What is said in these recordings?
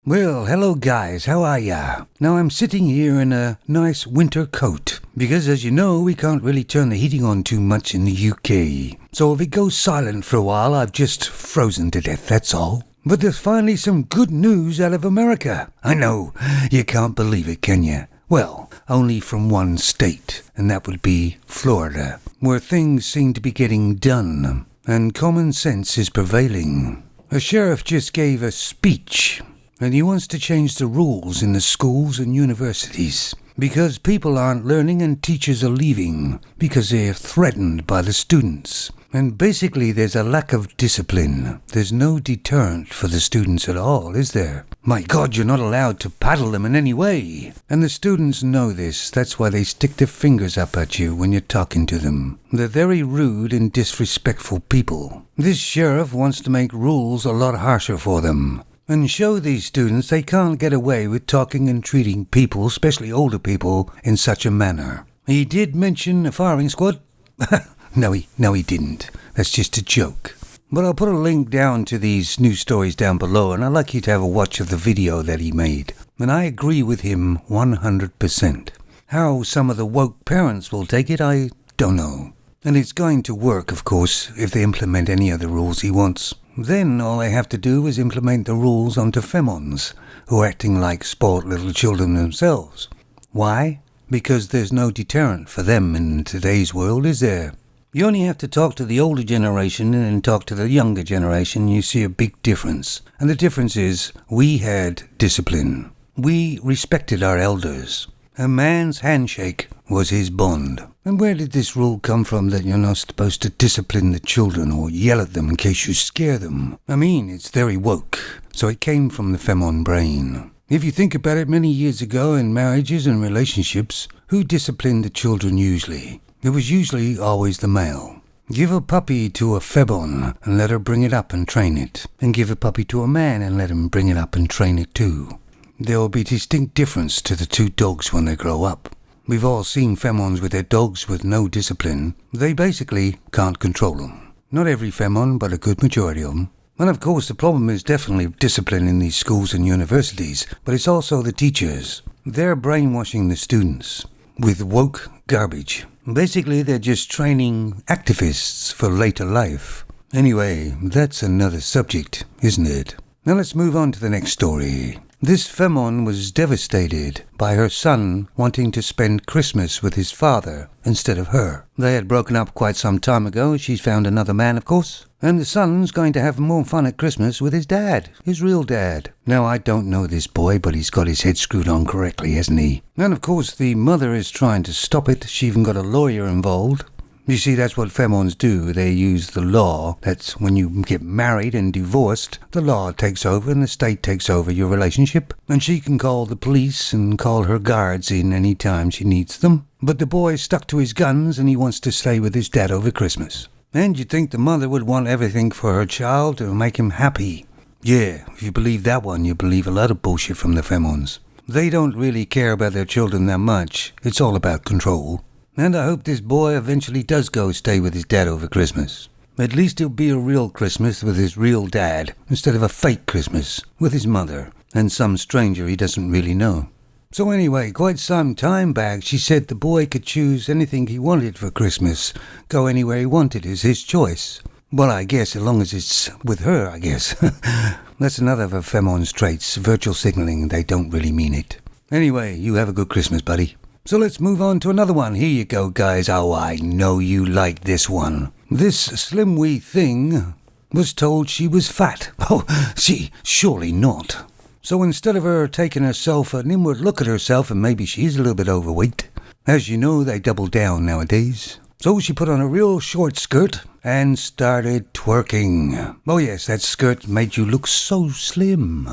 Well, hello guys, how are ya? Now I'm sitting here in a nice winter coat, because as you know, we can't really turn the heating on too much in the UK. So if it goes silent for a while, I've just frozen to death, that's all. But there's finally some good news out of America. I know, you can't believe it, can you? Well, only from one state, and that would be Florida, where things seem to be getting done, and common sense is prevailing. A sheriff just gave a speech, and he wants to change the rules in the schools and universities because people aren't learning and teachers are leaving because they're threatened by the students. And basically there's a lack of discipline. There's no deterrent for the students at all, is there? My God, you're not allowed to paddle them in any way. And the students know this. That's why they stick their fingers up at you when you're talking to them. They're very rude and disrespectful people. This sheriff wants to make rules a lot harsher for them and show these students they can't get away with talking and treating people, especially older people, in such a manner. He did mention a firing squad. No, he didn't. That's just a joke. But I'll put a link down to these news stories down below, and I'd like you to have a watch of the video that he made. And I agree with him 100%. How some of the woke parents will take it, I don't know. And it's going to work, of course, if they implement any of the rules he wants. Then all they have to do is implement the rules onto femons, who are acting like spoiled little children themselves. Why? Because there's no deterrent for them in today's world, is there? You only have to talk to the older generation and then talk to the younger generation, and you see a big difference. And the difference is, we had discipline. We respected our elders. A man's handshake was his bond. And where did this rule come from that you're not supposed to discipline the children or yell at them in case you scare them? I mean, it's very woke. So it came from the femon brain. If you think about it, many years ago in marriages and relationships, who disciplined the children usually? It was usually always the male. Give a puppy to a femon and let her bring it up and train it. And give a puppy to a man and let him bring it up and train it too. There will be distinct difference to the two dogs when they grow up. We've all seen femons with their dogs with no discipline. They basically can't control them. Not every femon, but a good majority of them. And of course the problem is definitely discipline in these schools and universities, but it's also the teachers. They're brainwashing the students with woke garbage. Basically they're just training activists for later life. Anyway, that's another subject, isn't it? Now let's move on to the next story. This femon was devastated by her son wanting to spend Christmas with his father instead of her. They had broken up quite some time ago. She's found another man, of course. And the son's going to have more fun at Christmas with his dad, his real dad. Now, I don't know this boy, but he's got his head screwed on correctly, hasn't he? And of course, the mother is trying to stop it. She even got a lawyer involved. You see, that's what femons do. They use the law. That's when you get married and divorced, the law takes over and the state takes over your relationship. And she can call the police and call her guards in any time she needs them. But the boy's stuck to his guns and he wants to stay with his dad over Christmas. And you'd think the mother would want everything for her child to make him happy. Yeah, if you believe that one, you believe a lot of bullshit from the femons. They don't really care about their children that much. It's all about control. And I hope this boy eventually does go stay with his dad over Christmas. At least it'll be a real Christmas with his real dad, instead of a fake Christmas with his mother and some stranger he doesn't really know. So anyway, quite some time back, she said the boy could choose anything he wanted for Christmas. Go anywhere he wanted is his choice. Well, I guess, as long as it's with her, I guess. That's another of her femon's traits, virtual signaling. They don't really mean it. Anyway, you have a good Christmas, buddy. So let's move on to another one. Here you go, guys. Oh, I know you like this one. This slim wee thing was told she was fat. Oh, surely not. So instead of her taking herself an inward look at herself and maybe she is a little bit overweight, as you know, they double down nowadays. So she put on a real short skirt and started twerking. Oh yes, that skirt made you look so slim.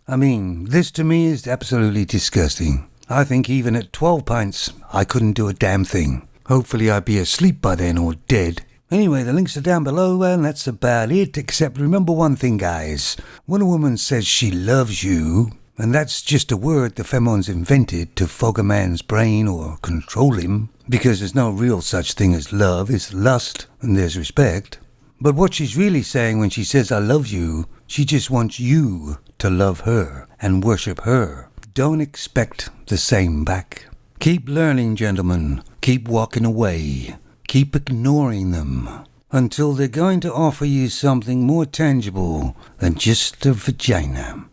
I mean, this to me is absolutely disgusting. I think even at 12 pints, I couldn't do a damn thing. Hopefully I'd be asleep by then or dead. Anyway, the links are down below and that's about it, except remember one thing, guys. When a woman says she loves you, and that's just a word the femons invented to fog a man's brain or control him, because there's no real such thing as love, it's lust and there's respect. But what she's really saying when she says I love you, she just wants you to to love her and worship her. Don't expect the same back. Keep learning, gentlemen. Keep walking away. Keep ignoring them until they're going to offer you something more tangible than just a vagina.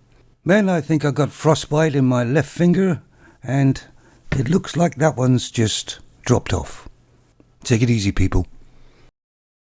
Man, I think I got frostbite in my left finger, and it looks like that one's just dropped off. Take it easy, people.